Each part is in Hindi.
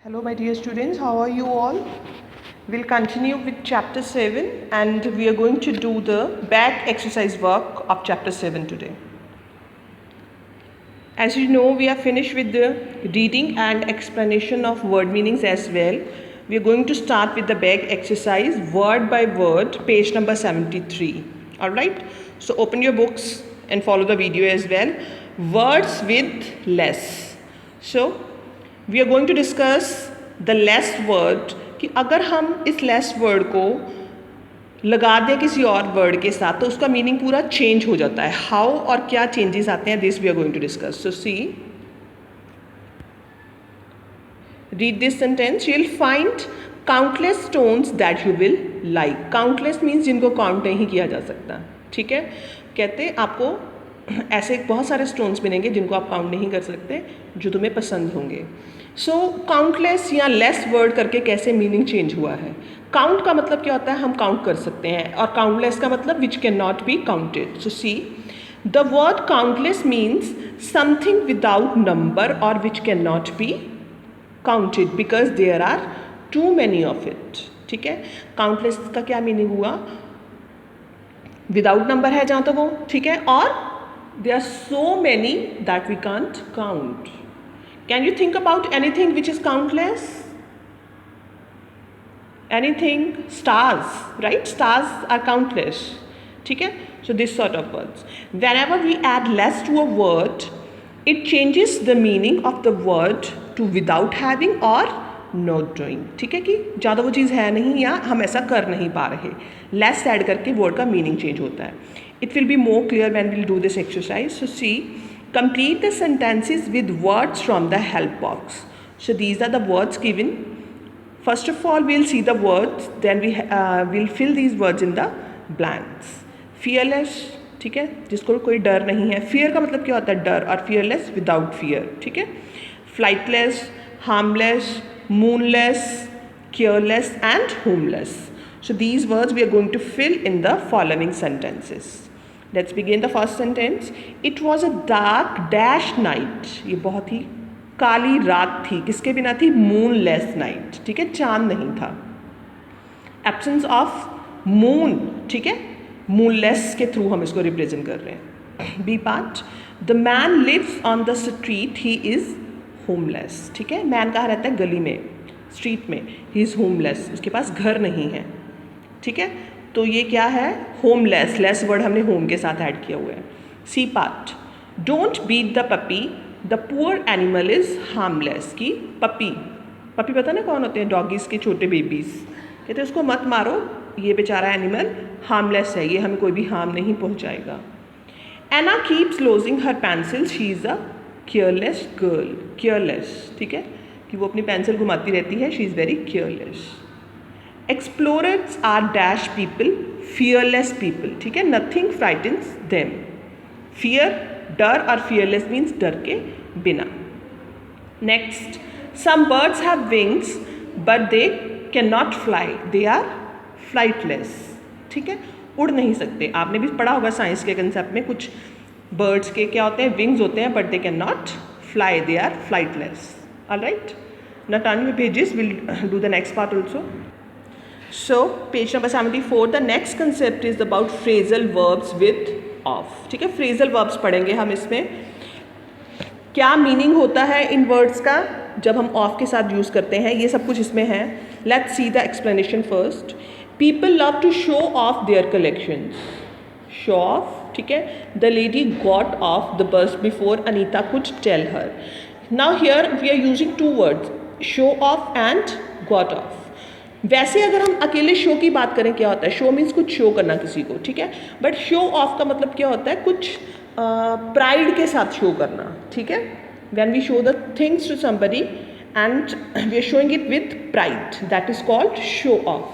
Hello, my dear students, how are you all? We'll continue with chapter 7 and we are going to do the back exercise work of chapter 7 today. As you know, we are finished with the reading and explanation of word meanings as well. We are going to start with the back exercise word by word, page number 73. Alright, so open your books and follow the video as well. Words with less. So, we are going to discuss the less word कि अगर हम इस लेस वर्ड को लगा दें किसी और वर्ड के साथ तो उसका मीनिंग पूरा चेंज हो जाता है. हाउ और क्या चेंजेस आते हैं, this we are going to discuss. So see, read this sentence. You will find countless stones that you will like. Countless means जिनको काउंट नहीं किया जा सकता. ठीक है, कहते हैं आपको ऐसे बहुत सारे स्टोन्स मिलेंगे जिनको आप काउंट नहीं कर सकते, जो तुम्हें पसंद होंगे. सो काउंटलेस या लेस वर्ड करके कैसे मीनिंग चेंज हुआ है. काउंट का मतलब क्या होता है, हम काउंट कर सकते हैं, और काउंटलेस का मतलब which can not be counted. So see, the word countless means something without number और which can not be counted because there are too many of it. ठीक है, काउंटलेस का क्या मीनिंग हुआ, विदाउट नंबर है जहाँ तो वो, ठीक है, और there are so many that we can't count. Can you think about anything which is countless? Anything? Stars, right? Stars are countless. ठीक है, so this sort of words. Whenever we add less to a word, it changes the meaning of the word to without having or not doing. ठीक है, कि ज़्यादा वो चीज़ है नहीं या हम ऐसा कर नहीं पा रहे, लेस ऐड करके वर्ड का मीनिंग चेंज होता है. It will be more clear when we'll do this exercise. So see, complete the sentences with words from the help box. So these are the words given. First of all, we'll see the words, then we'll fill these words in the blanks. Fearless, ठीक है, जिसको कोई डर नहीं है. Fear का मतलब क्या होता है, डर, और fearless without fear. ठीक है. Flightless, harmless, moonless, careless and homeless. So these words we are going to fill in the following sentences. Let's begin the first sentence. It was a dark dash night. ये बहुत ही काली रात थी. किसके बिना थी, moonless night. ठीक है, चांद नहीं था. Absence of moon. ठीक है, moonless के थ्रू हम इसको रिप्रेजेंट कर रहे हैं. B part. The man lives on the street. He is homeless. ठीक है, man कहाँ रहता है, गली में, स्ट्रीट में. He is homeless. उसके पास घर नहीं है. ठीक है, तो ये क्या है, होमलेस. लेस वर्ड हमने होम के साथ ऐड किया हुआ है. See part. Don't beat the puppy, the poor animal is harmless. की पपी, पपी पता ना कौन होते हैं, डॉगीज के छोटे बेबीज. कहते हैं उसको मत मारो, ये बेचारा एनिमल हार्मलेस है, ये हमें कोई भी हार्म नहीं पहुंचाएगा. Anna keeps losing her pencil, she is a careless girl. Careless, ठीक है, कि वो अपनी पेंसिल घुमाती रहती है, she is very careless. Explorers are dash people, fearless people. ठीक है, nothing frightens them. Fear, डर, और fearless means डर के बिना. Next, some birds have wings but they cannot fly. They are flightless. ठीक है, उड़ नहीं सकते. आपने भी पढ़ा होगा साइंस के कंसेप्ट में, कुछ बर्ड्स के क्या होते हैं, विंग्स होते हैं, but they cannot fly. They are flightless. All right. Now turn your pages. We'll do the next part also. So page number 74. The next concept is about phrasal verbs with of. ठीक है, phrasal verbs पढ़ेंगे हम इसमें. क्या मीनिंग होता है इन वर्ड्स का जब हम ऑफ के साथ यूज़ करते हैं, ये सब कुछ इसमें है. Let's see the explanation first. People love to show off their collections. Show off, ठीक है. The lady got off the bus before Anita could tell her. Now here we are using two words, show off and got off. वैसे अगर हम अकेले शो की बात करें, क्या होता है, शो मीन्स कुछ शो करना किसी को, ठीक है, बट शो ऑफ का मतलब क्या होता है, कुछ प्राइड के साथ शो करना. ठीक है, when we show the things to somebody and we are showing it with pride, that is called show off.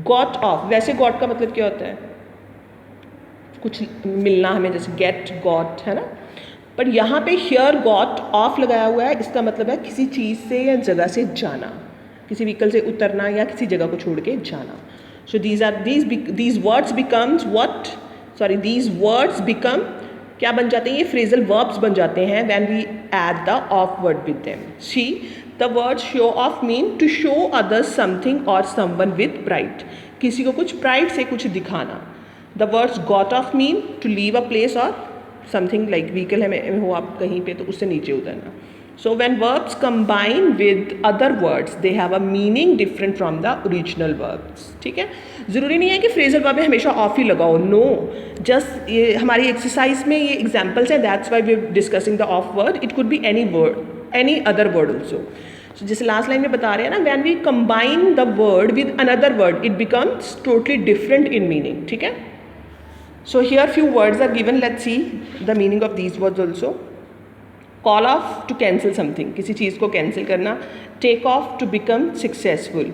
Got off, वैसे गॉट का मतलब क्या होता है, कुछ मिलना हमें, जैसे गेट, गॉट, है ना. पर यहाँ पे हियर गॉट ऑफ लगाया हुआ है, इसका मतलब है किसी चीज़ से या जगह से जाना, किसी व्हीकल से उतरना या किसी जगह को छोड़ के जाना. So these words becomes what, sorry, these words become क्या बन जाते हैं, ये फ्रेजल वर्ब्स बन जाते हैं when we add the of word with them. See, the word show off mean to show others something और समवन विद प्राइड, किसी को कुछ प्राइड से कुछ दिखाना. The words got off mean to leave a place और समथिंग लाइक व्हीकल है हो आप कहीं पे तो उससे नीचे उतरना. So when verbs combine with other words they have a meaning different from the original verbs. ठीक है, ज़रूरी नहीं है कि फ्रेजल वर्ब में हमेशा ऑफ ही लगाओ. नो, जस्ट ये हमारी एक्सरसाइज में ये एग्जाम्पल्स हैं, that's why we discussing the of word. It could be any word, any other word also. So जैसे लास्ट लाइन में बता रहे हैं ना, when we combine the word with another word it becomes totally different in meaning. ठीक है, so here few words are given, let's see the meaning of these words also. Call off to cancel something, किसी चीज़ को कैंसिल करना. Take off to become successful,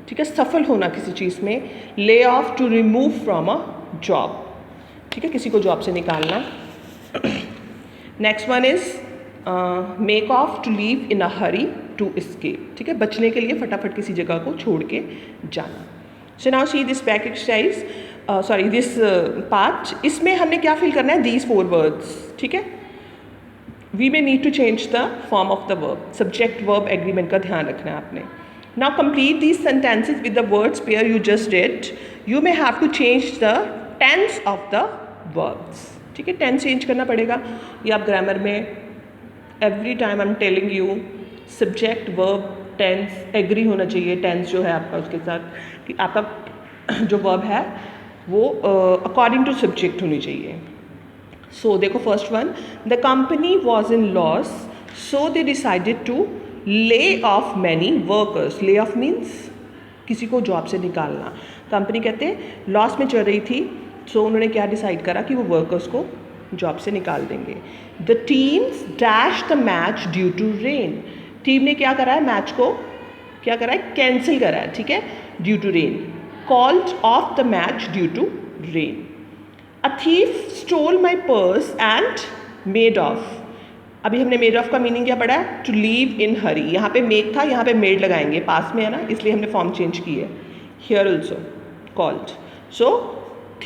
ठीक है, सफल होना किसी चीज़ में. Lay off to remove from a job, ठीक है, किसी को जॉब से निकालना. Next one is make off to leave in a hurry to escape, ठीक है, बचने के लिए फटाफट किसी जगह को छोड़ के जाना. So now see this back exercise, sorry this part. इसमें हमने क्या फिल करना है, दीज 4 वर्ड्स. ठीक है, we may need to change the form of the verb. Subject verb agreement का ध्यान रखना है आपने. Now complete these sentences with the words pair you just did. You may have to change the tense of the verbs. ठीक है, टेंस चेंज करना पड़ेगा. ये आप ग्रामर में every time I am telling you, subject verb tense agree होना चाहिए. टेंस जो है आपका उसके साथ कि आपका जो वर्ब है वो अकॉर्डिंग टू सब्जेक्ट होनी चाहिए. सो देखो first one, the company was in loss so they decided to lay off many workers. Lay off means किसी को जॉब से निकालना. कंपनी कहते हैं लॉस में चल रही थी, सो उन्होंने क्या डिसाइड करा कि वो वर्कर्स को जॉब से निकाल देंगे. The teams dash the match due to rain. Team ने क्या करा है, मैच को क्या करा है, कैंसिल करा है. ठीक है, due to rain. Called off the match due to rain. A thief stole my purse and made off. अभी हमने made off का मीनिंग क्या पढ़ा है, to leave in hurry. यहाँ पे make था, यहाँ पे made लगाएंगे, पास में है ना, इसलिए हमने फॉर्म चेंज की है. Here also called. So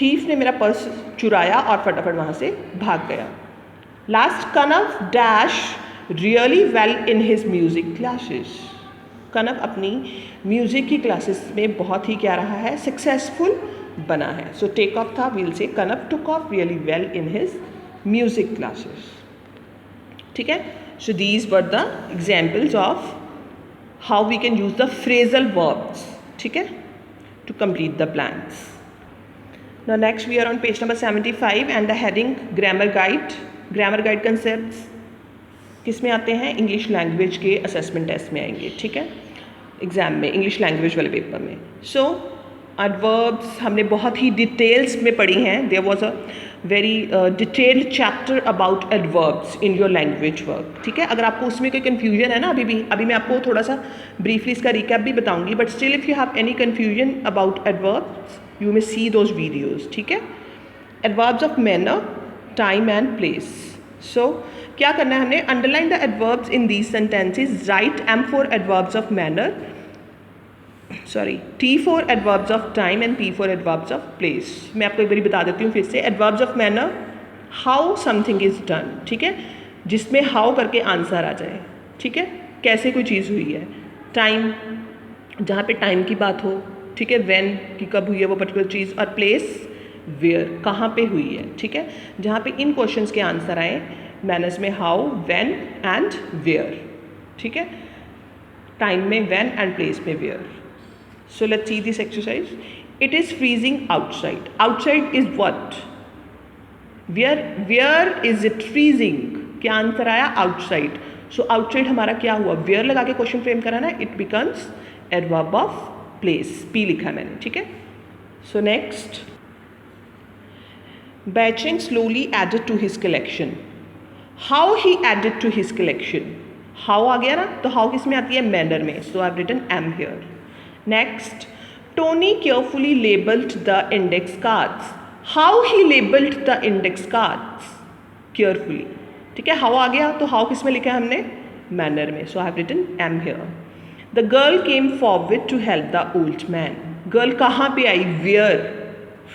thief ने मेरा पर्स चुराया और फटाफट वहाँ से भाग गया. Last, Kanav dash really well in his music classes. कनव अपनी म्यूज़िक की क्लासेस में बहुत ही क्या रहा है, सक्सेसफुल बना है. सो टेक ऑफ था, वील से कनव took off really well in his music classes. ठीक है, so these were the examples of how we can use the phrasal verbs. ठीक है, to complete the blanks. Now next we are on page number 75 and the heading grammar guide. Grammar guide concepts किस में आते हैं, इंग्लिश लैंग्वेज के असेसमेंट टेस्ट में आएंगे. ठीक है, एग्जाम में इंग्लिश लैंग्वेज वाले पेपर में. सो एडवर्ब्स हमने बहुत ही डिटेल्स में पढ़ी हैं. There was a very detailed chapter about adverbs in your language work. ठीक है, अगर आपको उसमें कोई कन्फ्यूजन है ना, अभी मैं आपको थोड़ा सा ब्रीफली इसका रिकैप भी बताऊंगी, but still if you have any confusion about adverbs you may see those videos. ठीक है, adverbs of manner, time and place. So क्या करना है हमने, underline the adverbs in these sentences. Right M for adverbs of manner, sorry T for adverbs of time and P for adverbs of place. मैं आपको एक बार बता देती हूँ फिर से. Adverbs of manner, how something is done. ठीक है, जिसमें हाउ करके आंसर आ जाए. ठीक है, कैसे कोई चीज़ हुई है. टाइम, जहाँ पे टाइम की बात हो. ठीक है, व्हेन की कब हुई है वो पर्टिकुलर चीज़. और प्लेस, वेयर, कहाँ पे हुई है. ठीक है, जहाँ पे इन क्वेश्चंस के आंसर आए मैनर्स में हाउ, व्हेन एंड वेयर. ठीक है, टाइम में व्हेन एंड प्लेस में where. So let's see this exercise. It is freezing outside. Outside is what, where is it freezing. क्या आंसर आया, आउटसाइड. सो आउटसाइड हमारा क्या हुआ, वेयर लगा के क्वेश्चन फ्रेम कराना. It becomes adverb of place. P लिखा है मैंने. ठीक है, so next, Bachchan slowly added to his collection. How he added to his collection. How आ गया ना, तो how किस में आती है, manner में. So I've written am here. Next, Tony carefully labeled the index cards. How he labeled the index cards carefully. ठीक है, how आ गया तो how किस में लिखा है हमने, manner में. So I've written am here. The girl came forward to help the old man. Girl कहाँ पे आई, where.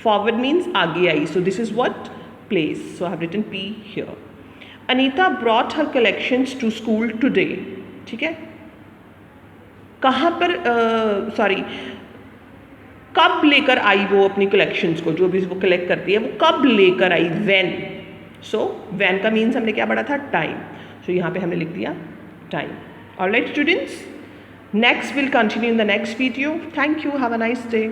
Forward means आगे आई. So this is what, place. So I have written P here. Anita brought her collections to school today. ठीक है, कहाँ पर सॉरी कब लेकर आई वो अपनी कलेक्शंस को, जो भी वो कलेक्ट करती है वो कब लेकर आई, व्हेन. सो व्हेन का मीन्स हमने क्या पढ़ा था, टाइम. सो यहाँ पे हमने लिख दिया time. Alright students, next will continue in the next video. Thank you, have a nice day.